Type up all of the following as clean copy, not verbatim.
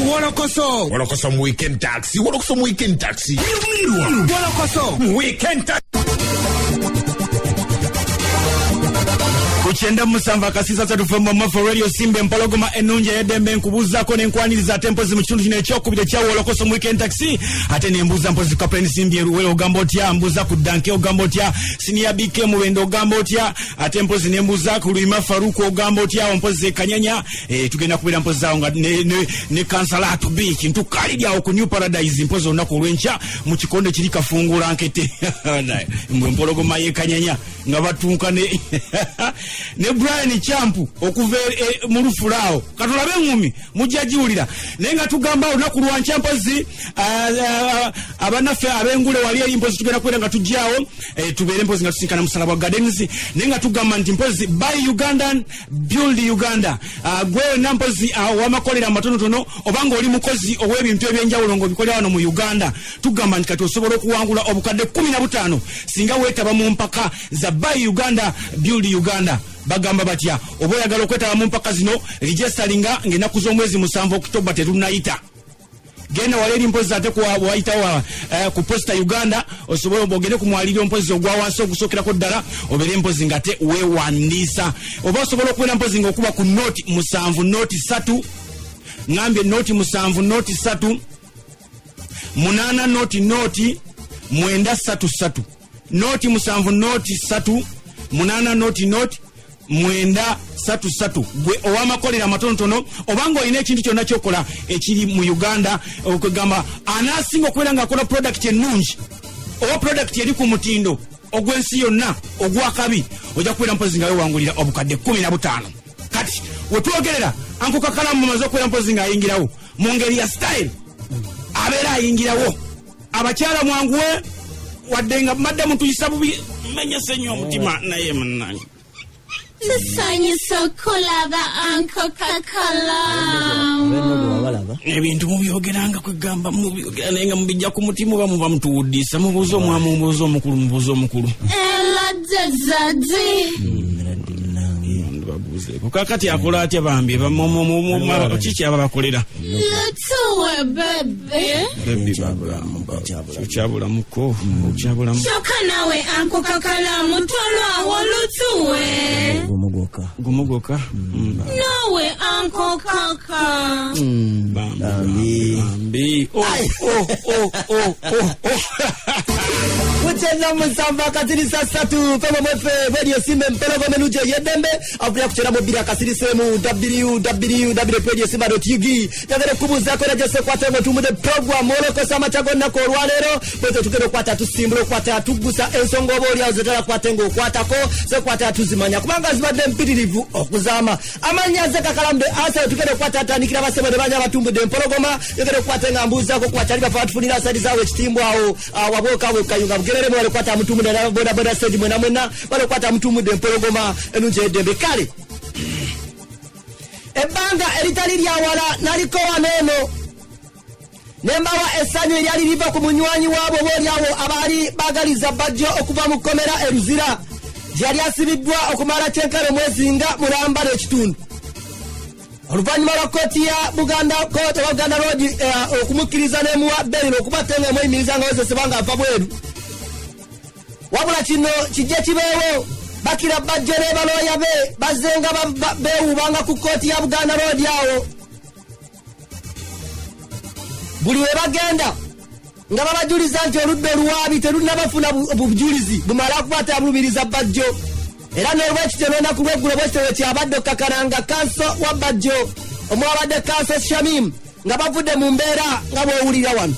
Wolokoso weekend taxi. Wolokoso weekend taxi. Wolokoso weekend taxi. Kuchenda musamba kasisa satufemba mafa radio simbe mpologoma enunja yedembe nkubuzako nenkwaniriza tempozi mu kitundu kino ekyokubiri kya Wolokoso weekend taxi ate nembuza mpozi kapeni simbi eruwele ogamba otya mbuza ku danke ogamba otya sinia bike muwendo ogamba otya ate mpozi nembuza ku Luima Faruku ogamba otya mpozi kanyanya tugenda kubira mpozi zao nga ne kansala atubi kintu kalidi awo ku New Paradise mpozi onako olwencha mu kikonde kiri kafungula nkete mbwe mpologoma ye kanyanya nga batunka ne Brian Champu okuva mu Lufulao katulabe ngumi mujajiulira nenga tugamba olunaku lwa Champozi abanafe abengule wali impozi tugenda kwera nga tujjawo tubere impozi nga tusinkana Musalaba Gardens nenga tugamba nti impozi buy Ugandan build Uganda gwe nampozi wamakolera matonotono obanga oli mukozi ow'ebintu ebyenjawulo ngo bikolera wano mu Uganda tugamba nti kati osobola okuwangula obukadde 15 singa wetaba mu mpaka za buy Uganda build Uganda bagamba batya oboyagala okwetaba mu mpaka zino registeringa ngenaku z'omwezi 7 Oktoba tetunayita genda waleri mpozi ate kuwaita ku Posta Uganda osobola ogende ku mwaliro mpozi ogwa wansi okusokera ddala obere mpozi ngate wewandiisa oba osobola okwera mpozi ng'okuba ku noti 7 noti 3 ngambye noti 7 noti 3 8 noti 933 noti 7 noti 3 8 noti 933 gwe owamakolera matonotono obanga olina ekintu kyonna kyokola ekiri mu Uganda okugamba anasinga okubeera nga akola product ennungi oba product eri ku mutindo ogw'ensi yonna ogwakabi ojja kubeera mpozi nga wewangulira obukadde 15 kati wetwogerera ankokakalamu mumaze okubeera mpozi nga ayingirawo mu ngeri ya style abeera ayingirawo abakyala mwanguwe wadde nga madde mutuyisa bubi menyese nnyo omutima naye mannanyi Sisanyisa kulaba Uncle Kakala. Ebintu mubyogeranga kwegamba mubyogera naye nga mubijja ku mutima oba muba mutuwuddisa mubuuza omwami omubuuza omukulu Ela Zazadi. Kakati akola atya bambi kiki aba bakolera Lutuwe bebe. Baby baba kyabula muko kyabula Shoka nawe Uncle Kakala mutolwa lutuwe. Gumugoka Nawe Uncle Kaka. Bambi Kuchenda musamba katiri sasatu kama mwefe radio simbe mpeloko menuje yedembe avuya kuchera mobili akasiri semu www.radiosimba.ug yagere kubuza ko rajese kwata tumude program Wolokoso amachago nako olwalero bweto tukero kwata tusimbula kwata tugusa ensongo boli azotala kwata ngo kwata ko se kwata tuzimanya kubanga zibadde mpitirivu okuzama amanyaze kakalambe asa tukero kwata tanikira basebode banya batumbude mpologoma yagere kwata ngambuza ko kwata liba fatfunira sadi zawe chitimbwa awo waboka we kayunga gerere mwale kwata mutumude na boda stage mwena wale kwata mutumude mpologoma enunje dembe kale ebanga eritali lya wala naliko waneno nembawa esanyu lyali liva ku munywanyi wabo bolyawo abali bagaliza bajjo okuva mu komera eruzira yali asibidwa okumala kyenkalo mwezi nga mulambala ekitundu oluvanyuma lwa koti ya Buganda Road okumukiriza nemuwa beri okubatenga mweyimiriza nga wezesebanga ava bweru wabula kino kijje kibeewo bakira bajjo ne baloya be bazenga bewubanga ku koti ya Buganda Road yawo buli we bagenda nga babajuliza nti oludde oluwaabi terunabafuna bujulizi bumala kukwata bulumiriza bajjo era n'olwekityo n'olunaku lw'eggulo bwekityo kyabadde okakananga kanso wa bajjo omwabadde kanso Shamim nga bavudde mu mbeera nga bw'owulira wano.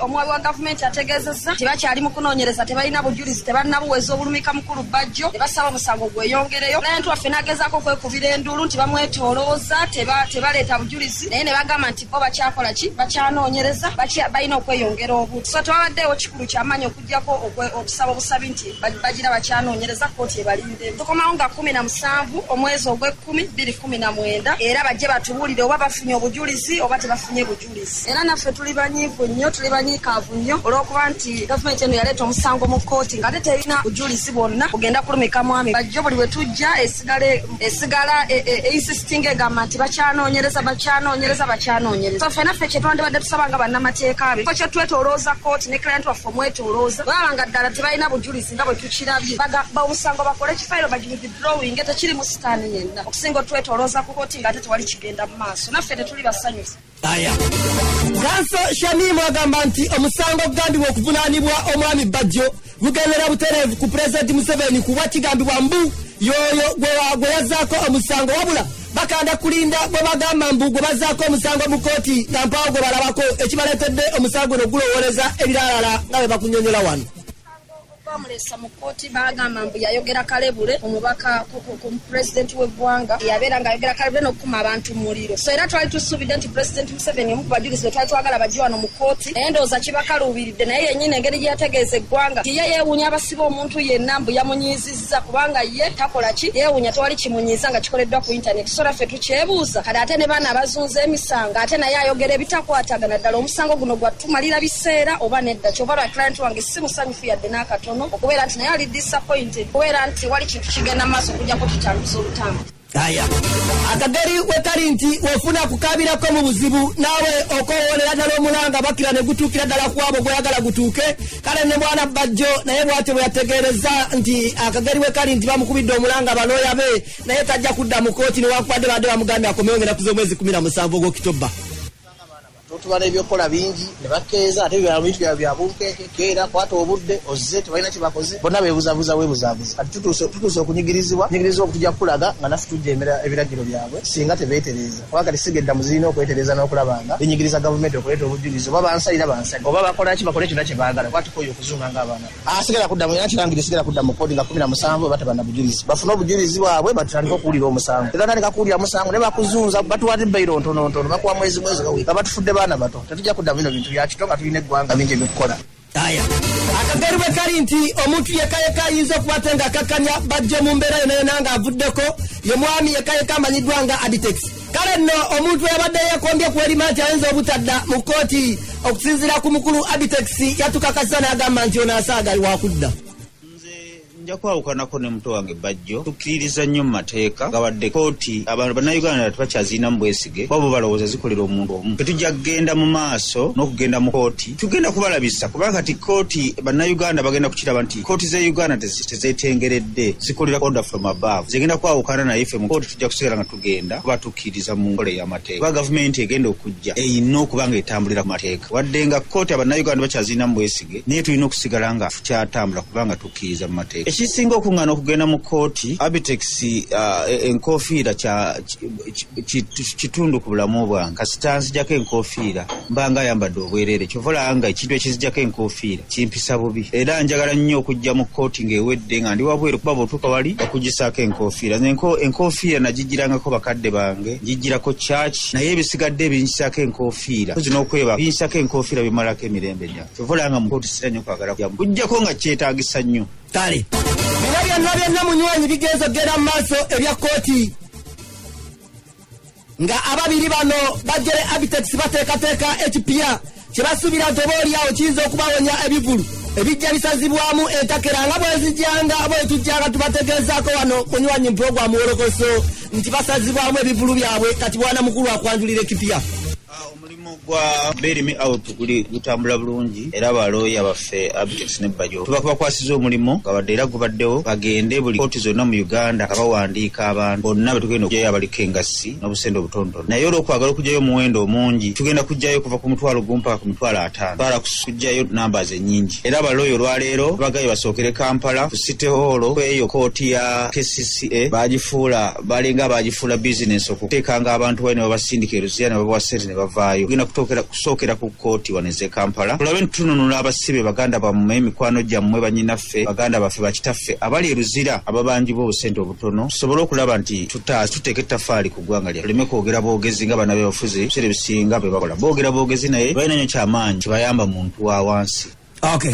Omwabi wa gavumenti ategeezezza tebakyali mu kunoonyereza tebalina bujulizi tebalinabuweza obulumika mukulu bajjo nebasaba omusango gweyongereyo naye nti waffe n'agezaako okwekubira enduulu nti bamwetoolooza tebaleeta bujulizi naye ne bagamba nti bo bakyakola ki bakyanoonyereza balina okweyongera obuntu so tewabaddeewo kikulu kyamaanyi okuggyako okusaba obusabi nti bagira bakyanoonyereza kooti ebalinde tukomawo nga 17 omwezi ogw'ekkumi 2019 era bajje batubuulire oba bafunye obujulizi oba tebafunye bujulizi era naffe tuli banyiivu nnyo tuli banyikaavu nnyo olw'okuba nti gavumenti eno yaleeta omusango mu kkooti ng'ate terina bujulizi bwonna kugenda kulumika mwami bajjo buli bwe tujja esigala insisting egamba nti bakyanoonyereza so ffenaffe kye twandibadde tusaba nga bannamateeka be kyo twetolooza kkooti ne client waffe omwetolooza bwaba nga ddala tebalina bujulizi nga bwe tukirabye bagamba omusango bakole kifayiro bagidrawing tekiri mu sitaani yenna okusinga otwetolooza ku kkooti ng'ate tewali kigenda mu maaso naffe tetuli basanyufu. Aya Kanso Shamimu agamba nti omusango ogambibwa okuvunaanibwa omwami Bajjo gugendera butereevu ku Pulezidenti Museveni kuba kigambibwa mbu yoyo gwe yazzaako omusango wabula bakanda kulinda bwe bagamba mbu gwe bazzaako omusango mu kkooti nga mpaawo gwe balabako ekibaleetedde omusango no gulowooleza ebiralala nga bwe bakunyonyola wano. Bamulesa mu kkooti bagamba mbu yayogera kalebule omubaka ku pulezidenti w'eggwanga yabeera ng'ayogera kalebule n'okukuma abantu mu muliro so era twali tusuubidde nti pulezidenti Museveni omu ku bajulizi be twali twagala bajje wano mu kkooti naye ndowooza kibakaluubiridde naye yennyini engeri gye yategeeza eggwanga ye yeewuunya abasiba omuntu yenna mbu yamunyizizza kubanga ye takola ki yeewuunya tewali kimunyiiza nga kikoleddwa ku intaneti so laffe tukyebuuza kale ate ne baana abazunza emisango ate naye ayogera ebitakwatagana ddala omusango guno gwatumalira biseera oba nedda kyova lwa client wange si musanyufu yadde n'akatono okubeera nti naye ali disappointed okubeera nti wali kintu kigenda maaso okujjako kitambuza obutambi. Aya akageri wetali nti wofuna kukabirako mu buzibu naawe okowoolera ddala omulanga bakira ne gutuukira ddala ku abo gweyagala gutuuke kale ne mwana Bajjo naye bw'atyo bwe yategeereza nti akageri wekali nti bamukubidde omulanga balooya be naye tajja kudda mu kkooti newankubadde badde bamugambye akomewo ng'ennaku z'omwezi 17 ogw'Okitoba. Tubala ebyokola bingi ne bakeeza ate bintu bya bunkenke keera kwata obudde ozze tebalina kye bakoze bonna beebuzabuza ati tutuuse okunyigirizibwa okutujja kukulaga nga naffe tujja ebiragiro byabwe singa tebeetereza kubanga tisigedda muzirina okwetereza n'okulabanga benyigiriza gavumenti okuleeta obujulizi oba bansalira oba bakolaki bakole kyonna kye baagala kwatukoyo okuzuuma ng'abaana asigala kudda mu kirangire sigala kudda mu kkooti nga 17 bata bana bujulizi bafune obujulizi bwabwe batandika okuwulira omusango tebatandika kuwulira musango ne bakuzunza batuwadde ebbayiro ntono bakuwa mwezi nga batufudde baana bato tetujja kudda bino bintu bya kitonga tulina eggwanga bingi ebikukola. Aya akageri bwe kali nti omuntu yekayeka ayinza okuba ate nga akakkanya Bajjo mu mbeera yonayona ng'avuddeko ye mwami yekayeka amanyiddwa nga Abitex kale nno omuntu yabadde yeekombye ku erima nti ayinza obutadda mu kkooti okusinziira ku mukulu Abitex yatukakasa n'agamba nti ono asaagali wakudda. Nja kwawukanako ne muto wange Bajjo tukkiririza nnyo mu mateeka nga wadde kkooti abantu bannayuganda tebakyaziina mu bwesige wabo balowooza zikolera omuntu omu tetujja kugenda mu maaso n'okugenda mu kkooti tugenda kubalabisa kubanga kati kkooti bannayuganda bagenda kukiraba nti kkooti z'e Uganda tezeetengeredde zikolera order from above zigenda kwawukana naye ffe mu kkooti tujja kusigala nga tugenda kuba tukkiririza mu nkola ey'amateeka kuba gavumenti egenda okujja eyina okuba nga etambulira ku mateeka wadde nga kkooti abannayuganda bakyaziina mu bwesige naye tulina okusigala nga tukyatambula kubanga tukkiririza mu mateeka. Ekisinga okuŋŋaana okugenda mu kkooti Abitex enkofiira kitundu ku bulamu bwange kasita nzijjako enkofiira mbanga ayambadde obwereere kyovola nga ekintu ekizijjako enkofiira kimpisa bubi era njagala nnyo okujja mu kkooti ng'ewedde nga ndi wabweru kuba bw'otuuka wali okugisaako enkofiira enkofiira nagijjirangako bakadde bange njijjirako church naye ebisigadde ebinkisaako enkofiira ozi n'okweba binsako enkofiira bimalako emirembe gyange kyovola nga mu kkooti sira nnyo kwagala kujjamu kujjako nga kyetaagisa nnyo. Kale bino byonna munywanyi bigenza okgenda mu maaso ebya kkooti nga ababiri bano bajjere Abitex bateekateeka ekipya kye basuubira nti oba oliawo kiyinza okubawonya ebivulu ebijja bisazibwamu entakera nga bwezijjanga bwetujjanga tubategeezaako wano munywanyi mu puroguramu Wolokoso nti basazibwamu ebivulu byabwe kati bwana mukulu akwanjulira ekipya. Omulimu gwa Berimi Out gutambula bulungi era abalooya baffe Abitex ne Bajjo tubakwasiza omulimu nga badde era gubaddewo bagende buli kkooti zonna mu Uganda nga bawandiika abantu bonna betugenda okujjayo abaliko engassi n'obusente obutonotono naye olw'okwagala okujjayo omuwendo omungi tugenda kujjayo kuva ku mutwalo gumu paka ku mitwalo 5 twala kujjayo numbers ennyingi era abalooya olwaleero bagayo basookere Kampala ku City Hall kweyo kkooti ya KCCA balinga bagifuula bizinesi okuteekanga abantu bali ne babasindika eruzira ne babawa ssente ne bavaayo tugenda kusookera ku kkooti waneze Kampala tulabe ntununula abasibe baganda bammwe emikwano gyammwe bannyinaffe baganda baffe bakitaffe abali eruzira ababanjibwa obusente obutono tusobole okulaba nti tuteeka ettafaali ku ggwanga lyaffe tuleme kwogera boogezi nga bana b'ebafuzi ebiseera ebisinga bwe bakola boogera boogezi naye balina nnyo kyamaanyi kibayamba muntu wa wansi. Okay.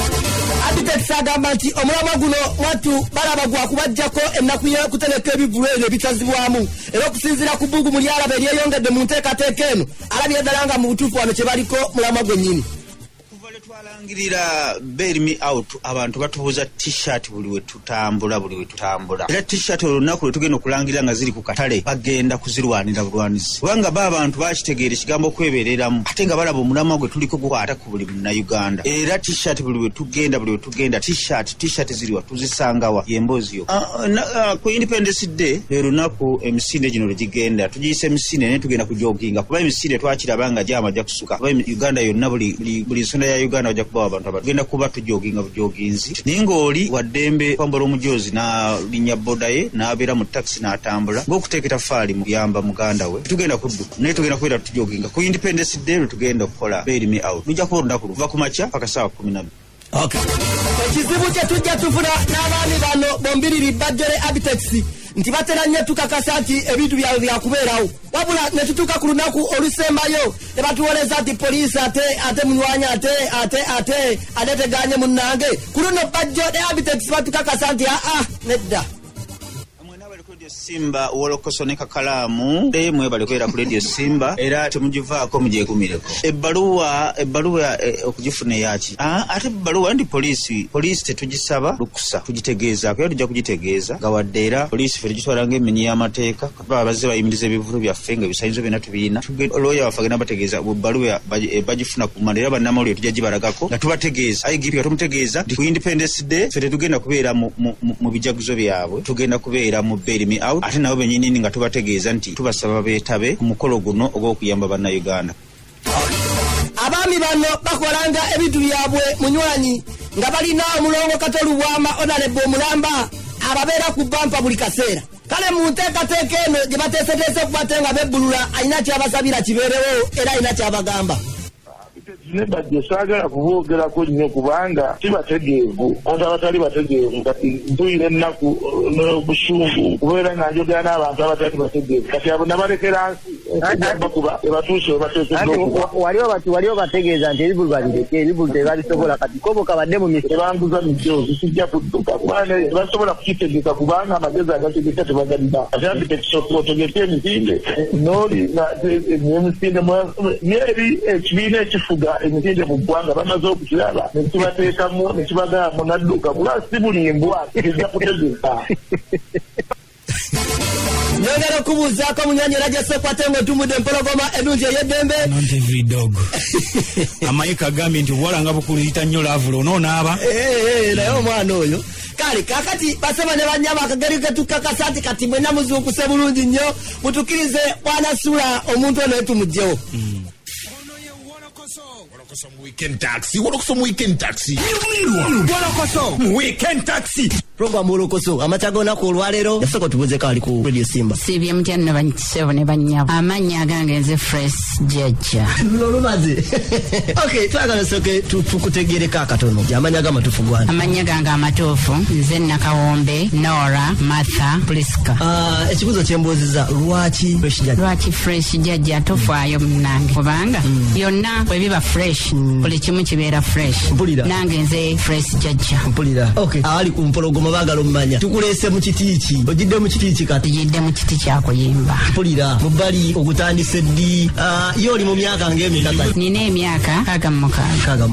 Abitex agamba nti omulamwa guno mwattu balaba gwakubajjako ennaku y'okutereka ebivulu ebyo ebitazibwamu era okusinziira ku bbugu mu lyalaba eryeyongedde mu nteekateeka eno alabye ddala nga mu butuufu wano kye baliko mulamwa gwennyini. Twalangirira bail me out abantu batubuza t-shirt buli we tutambula. Era t-shirt olunaku lwe tugenda okulangirira nga ziri ku katale bagenda kuzirwanira bulwanizi. Kubanga abantu bakitegeera ekigambo okwebereramu ate nga balaba omulamwa gwe tuliko gukwata ku buli munnayuganda. Era t-shirt buli we tugenda t-shirt ziriwa tuzisangawa yemboozi yo. Ku Independence Day lwe lunaku emisinde gino lwe gigenda tugiyise emisinde naye tugenda kujoginga kuba emisinde twakiraba nga gyama ajja kusuka kuba Uganda yonna buli nsonda ya Uganda wajja kubawa abantu tugenda kuba tujoginga bujoginzi naye ng'oli waddembe kwambala omujozi n'alinnya boda ye n'abeera mu taxi n'atambula ng'okuteeketa faali mu kuyamba muganda we tugenda kudduka naye tugenda kubeera tujoginga ku Independence Day lwe tugenda okukola bail me out tujja kuba olunaku luva ku makya paka ssaawa 12. Okay. Ekizibu kye tujja tufuna n'abaami bano bombiriri Bajjole Abitex nti batera nnyo tukakasa nti ebintu byabwe byakubeerawo wabula ne tutuuka ku lunaku olusembayo ne batuwoleza nti poliisi ate munywanya ate teganye munnange ku luno Bajjole Abitex batukakasa nti nedda. Simba wolokoso ne kakalaamu mwe bali kwera ku Radio Simba era temugivaako mujekumireko ebbaluwa okugifuna yaki ate ebbaluwa ndi poliisi tetugisaba lukusa tugitegeezaako era tujja kugitegeeza nga wadde era poliisi fe tugitwala ng'emmenyi y'amateeka baba bazze bayimiriza ebivulu byaffe nga ebisayinzo byonna tubiina looya waffe agenda bategeeza ebbaluwa bagifuna ku manda era bannamawulire tujja gibalagako nga tubategeeza IGP nga tumutegeeza nti ku Independence Day fe tetugenda kubeera mu bijaguzo byabwe tugenda kubeera mu bail me out ate nabo bennyini nga tubategeeza nti tubasaba beetabe ku mukolo guno ogw'okuyamba bannayuganda. Abaami bano bakolanga ebintu byabwe munywanyi nga balina omulongo Katolubwama Honorable Mulamba ababeera ku bampa buli kaseera kale mu nteekateeka eno gye bateeseteese okubate nga bebbulula alina kyabasabira kibeerewo era alina kyabagamba. Nebadde saagala kuboogerako nnyo kubanga sibategeevu abantu abatali bategeevu kati ntuyira ennaku n'obusungu kubeera nga njogera n'abantu abatali bategeevu kati abo nabalekera nsi bakuba ebatuuse webateekeddwa waliwo bategeeza nti ebibulu balireke ebibulu tebalisobola kati kobo kabadde mu misi tebanguza mijoozi sijja kudduka kubanga tebasobola kukitegeka kubanga amagezi agategeka tebagalina ate abitekisokuotegeka emisinde nooli emisinde neeri ekibiina ekifuga emisinde mu ggwanga bamaze okukiraba ne kibateekamu ne kibagamba nadduka bula si buli mbwa kijja kutegeka. Nyongera kubuuzaako munyanyira gye Sekwate ng'otumudde empologoma ennungi ey'eddembe. Not every dog. Amayika agambye nti obuwala nga bukuluyita nnyo laavula onoonaaba. Naye omwana oyo kale kakati basema ne banyama akageri ke tukakasa nti kati mwenna muzuukuse bulungi nnyo mutukirize bwana Sula omuntu ono etumugyewo. Wolokoso mu weekend taxi. Wolokoso mu weekend taxi. Program Wolokoso amachago nako olwalero yasoko tubuze kali ku Radio Simba. Sibye mutyanna banyisebo ne banyabo. Amanya gange nze Fresh Jajja. Lolumaze. Okay, twagala soke tukutegere katono. Amanya gama tufugwana. Amanya gange amatofu nze Nakawombe, Nora, Martha, Priska. Ekibuzo kyemboziza lwaki Fresh Jajja. Lwaki Fresh Jajja tofaayo munange. Kubanga yonna bwe biba fresh buli kimu kibeera fresh. Nange nze Fresh Jajja. Mpulira. Okay, ali ku mpologoma bagalo mmanya. Tukulese mu kitiiki. Ojidde mu kitiiki kati. Ojidde mu kiti kyakuyimba. Mpulira mubali ogutandise ddi yoli mu myaka ng'emikaka. Nina emyaka kaga mukaaga.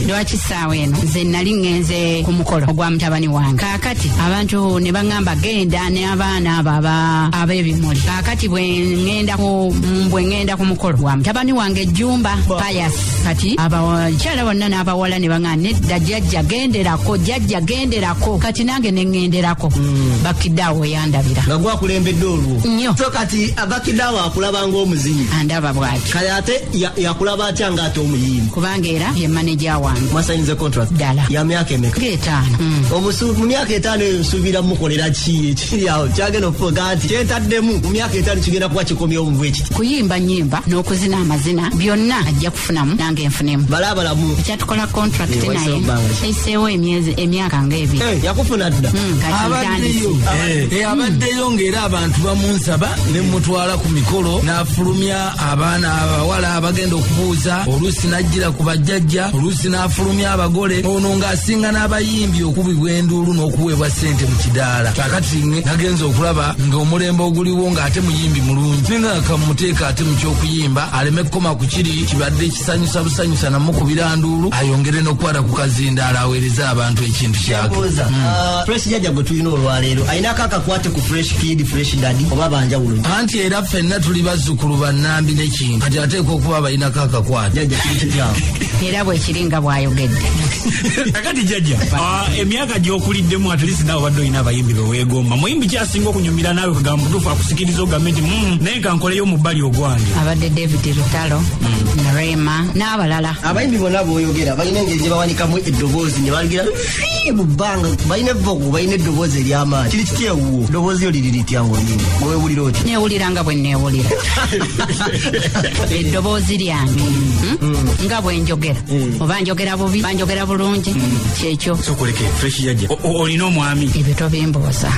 Lwaki ssaawa eno nze nali ngenze ku mukolo ogwa mutabani wange. Kaakati abantu ne baŋŋamba genda n'abaana abo ab'ebimuli. Kaakati bwe ngenda ku mukolo gwa mutabani wange Jumba Pius. Kati abakyala bonna n'abawala ne baŋŋamba nedda genderako kati nange ne ŋŋenderako. Bakidaawo yandabira. Nga gwakulembedde olwo. Nnyo. So kati Bakidaawo akulaba ng'omuzinyi. Andaba bw'ati. Kale ate yakulaba atya ng'ate omuyimbi. Kubanga era ye maneja wange. Mwasayinze contract. Ddala. Ya myaka emeka? Ng'etaano. Mu myaka etaano eyo nsuubira mukolera ki ekiri awo kyagenda okufuga nti kyentaddemu mu myaka etaano kigenda kuba kikomyewo mu bwekiti. Kuyimba nnyimba n'okuzina amazina byonna ajja kufunamu nange nfunemu. Balamu. Ekyatukola contract naye eyiseewo emyaka ng'ebiri. Yakufuna dda. Abaddeyo ng'era abantu bamunsaba ne mutwala ku mikolo n'afulumya abaana abawala abagenda okubuuza oluusi n'ajjira ku bajjajja oluusi n'afulumya abagole ono ng'asinga n'abayimbi okubibwa enduulu n'okuweebwa ssente mu kidaala. Kaakati nagenza okulaba ng'omulembe oguliwo ng'ate muyimbi mulungi singa kamuteeka ate mu ky'okuyimba aleme kukoma kukiri kibadde kisanyusa busanyusa namukubira ndulu ayongere n'okwata ku kazindaala aweereza abantu ekintu kyake. Fresh jajja gwe tulina olwaleero ayinako akakwate ku fresh kid fresh daddy oba banjawulo anti era ffenna tuli bazzukulu bannambi n'ekintu kati ateeka okuba bayinako akakwate jajja kintu kyawe era bwe kiringa bw'ayogedde. Kakati jajja emyaka gy'okuliddemu at least naawe badde olina abayimbi beweegomba muyimbi kyasinga okunyumira naawe kagamba mutuufu akusikiriza ogamba nti naye kankoleyo mu bbali ogwange. Abadde David Lutalo Rema n'abalala abayimbi bonna b'oyogera balina engeri gye bawanikamu eddoboozi ne baligira mu bbanga balina evvogo balina eddoboozi ery'amaanyi kiri kityewo eddoboozi yo liri litya ng'onyini bwewulira otyo neewulira nga bwe neewulira eddoboozi lyange nga bwe njogera oba njogera bubi banjogera bulungi kyekyo sokoleke fresh jajja olina omwami ebyo tobimbooza.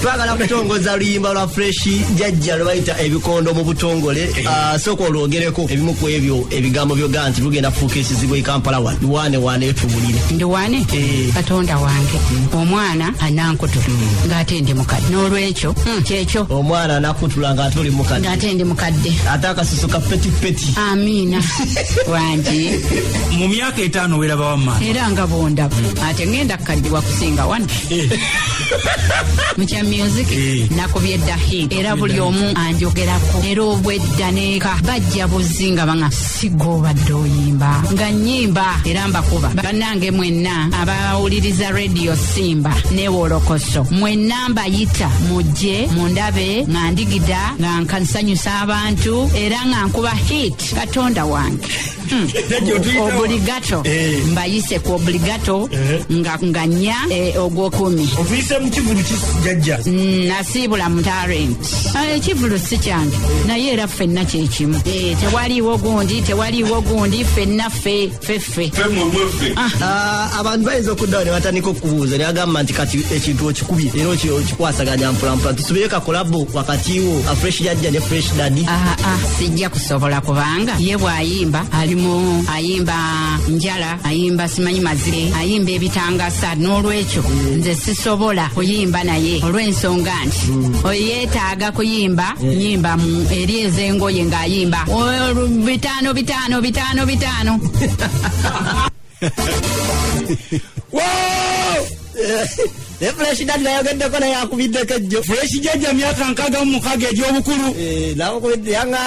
twagala kutongoza luyimba lwa fresh jajja lwe bayita ebikondo mu butongole sooka olwogereko ebimu ku ebyo ebigambo byoga nti lugenda kufuuka ekizibu e Kampala wano luwaane etubulire ndiwaane katonda wange omwana anankutula ng'ate ndi mukadde n'olwekyo kyekyo omwana anakutula ng'ate oli mukadde ng'ate ndi mukadde ate akasusu ka petipeti amiina wangi mu myaka 5 weeraba wammaani era nga bondaba ate ngenda kukaddiwa kusinga wano mukya music nakubye dda hit era buli omu anjogerako era obwedda neeka bajja buzinga banga sigobadde oyimba nga nnyimba era mbakuba bannange mwenna abawuliriza radio Simba ne Wolokoso mwenna mbayita mujje mundabe nga ndigida nga nkansanyusa abantu era nga nkuba hit katonda wange obligato mbayise ku obligato nga nya ogwokumi ofise mu kivulu kijajja nasiibula mu talent ekivulu si kyange naye era ffenna kyekimu tewaliiwo gundi ffenna feffe abantu bayinza okuddawo ne batandika okubuuza ne bagamba nti kati ekintu okikubye era okikwasaganya mpolampola tusubire kakolabo wakatiwo fresh jajja ne fresh daddy sijja kusobola kubanga ye bw'ayimba alimu ayimba njala ayimba simanyi mazire ayimba ebitangasa n'olwekyo nze sisobola kuyimba naye olw'ensonga nti oyeetaaga kuyimba nyimba eri ez'engoye ng'ayimba bitaano fresh daddy nayogeddeko naye akubiddeko ejjo fresh jajja myaka 66 egy'obukulu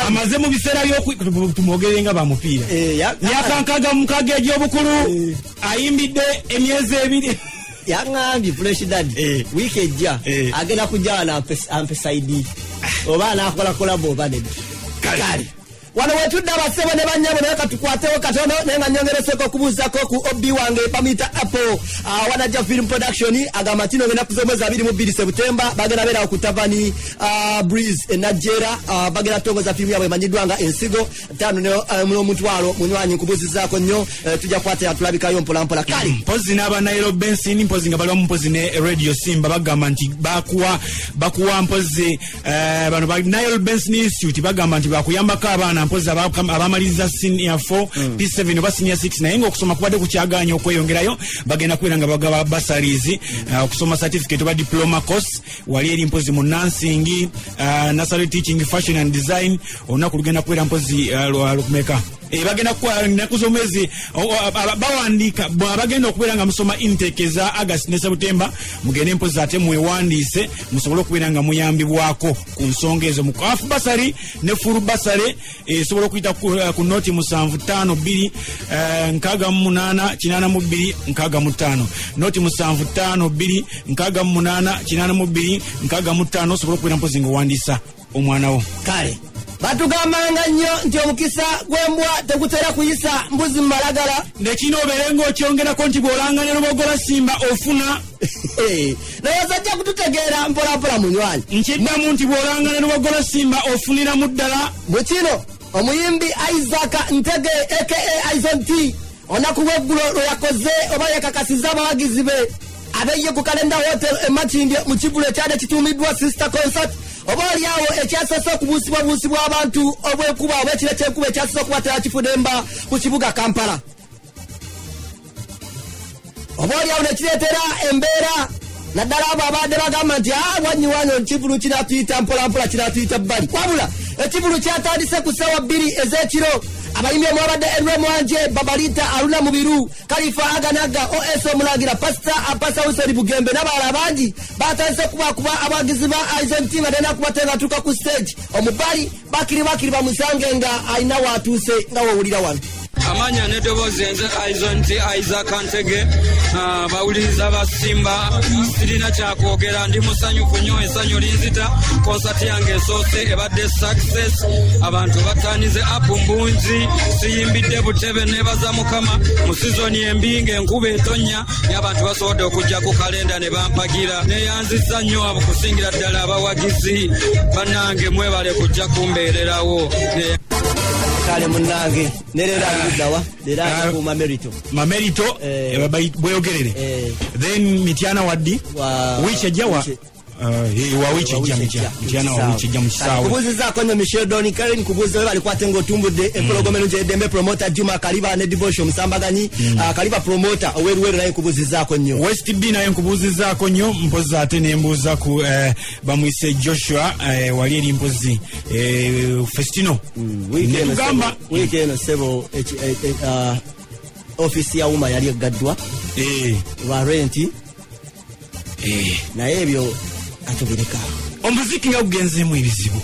amaze mu biseera by'otumwogere nga bamupiira myaka 66 egy'obukulu ayimbidde emyezi 2 yaŋŋambye fresh daddy wiiki ejja agenda kujjana ampesaidi oba anakolakolabo oba nedda kale wano wetudde abasebo ne banyabo naye katukwatewo katono naye nga nyongereseko okubuuzako ku obi wange pamita apple wanajja film production agamba tino ngenda kuzomwezi 22 Septemba bagenda beera ku Tavani Breeze enajjera bagenda tongoza filimu yabwe emanyiddwa nga Ensigo 5 n'omutwalo munywanyi nkubuuzizaako nnyo tujja kukwatira tulabikayo mpolampola kale mpozi n'aba Nairobi Benson mpozi nga baliwa mpozi ne Radio Simba bagamba nti bakuwa mpozi bano ba Nairobi Benson Institute bagamba nti bakuyambako abaana mpozi abamaliriza senior 4 P7 oba senior 6 naye nga okusoma kubadde kukyaganya okweyongerayo bagenda kubeera nga bagaba basaries okusoma certificate oba diploma course wali eri mpozi mu nursing nursery teaching fashion and design olunaku lugenda kubeera mpozi lukumeka bagenda nakuza omwezi bawandiika bagenda okubeera nga musoma intake za August ne September mugende mpozi ate mwewandiise musobole okubeera nga muyambibwako ku nsonga ezo mu half basari ne full basari esobola okuyita ku noti 752 68 82 65 noti 752 68 82 65 osobola okubeera mpozi nga owandiisa omwana wo kale batugambanga nnyo nti omukisa gw'embwa tegutera kuyisa mbuzi mu malagala nekino obeerenga okyongerako nti bw'olanganya Lubogola Simba ofuna naye ozajja kututegeera mpolampola munywanyi nkiddamu nti bw'olanganya Lubogola Simba ofuniramu ddala mu kino omuyimbi Isaac Ntege aka Ison T onaku lw'eggulo lwe yakoze oba yakakasiza abawagizi be abeye ku Kalenda Hotel Makindye mu kivulu ekyade kituumiddwa Sister Concert oba oliawo ekyasoose okubuusibwa abantu obwekuba oba ekiro ky'enkuba ekyasoose okubatera kifudemba ku kibuga Kampala oba oliawo nekireetera embeera naddala abo abadde bagamba nti wanyi wano ekivulu kinatuyita mpolampola kinatuyita bbali wabula ekivulu kyatandise ku ssaawa 2 ez'ekiro abayimbi omwabadde Edward Mwanje Babalita Aruna Mubiru Kalifa Aganaga OS Omulagira Pastor Apasa Wilson Bugembe n'abalala bangi batandise kuba abagizi ba Aizon team adena kubatengatuka ku stage omubali bakiri bamusange nga alina watuuse nga wowulira wano amanya neddoboozi nze Aizonti Isaac Kantege bawuliriza basimba sirina kyakwogera ndi musanyufu nnyo essanyu linzita konsati yange esoose ebadde success abantu batanize apu mbungi siyimbidde butebe nebaza mukama mu sizoni embi ng'enkuba etonnya y'abantu basobodde okujja ku kalenda ne bampagira neyanzisa nnyo abo kusingira ddala abawagizi bannange mwebale kujja kumbeererawo kale munange nerera alidawa nerera ku mamerito bweyogerere then Mityana waddi wiche jawa wawiche Mityana wawiche jamu kisawe kubuziza konyo Michelle Doni Karen kubuziza we balikuwa ngo tumbude empologomeno je dembe promoter Juma Kaliba ne devotion musambaganyi Kaliba promoter oweruweru naye kubuziza konyo West B naye kubuziza konyo mpoza ate nembuza ku bamwise Joshua wali eri mpozi Festino weekend sebo office ya uma yali gaddwa wa renti na ebyo atubireka omuziki nga gugenzemu ebizibu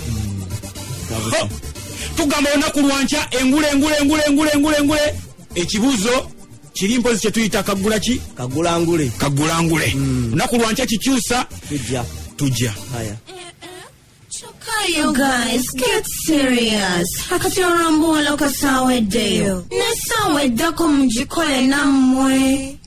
tugamba onaku lwanca engule ekibuzo kiri mpozi kye tuyita kagulangule onaku lwanca kikyusa tujja haya You guys, get serious. Hakati orambuwa loka sawe deyo. Ne sawe dako mjikole namwe.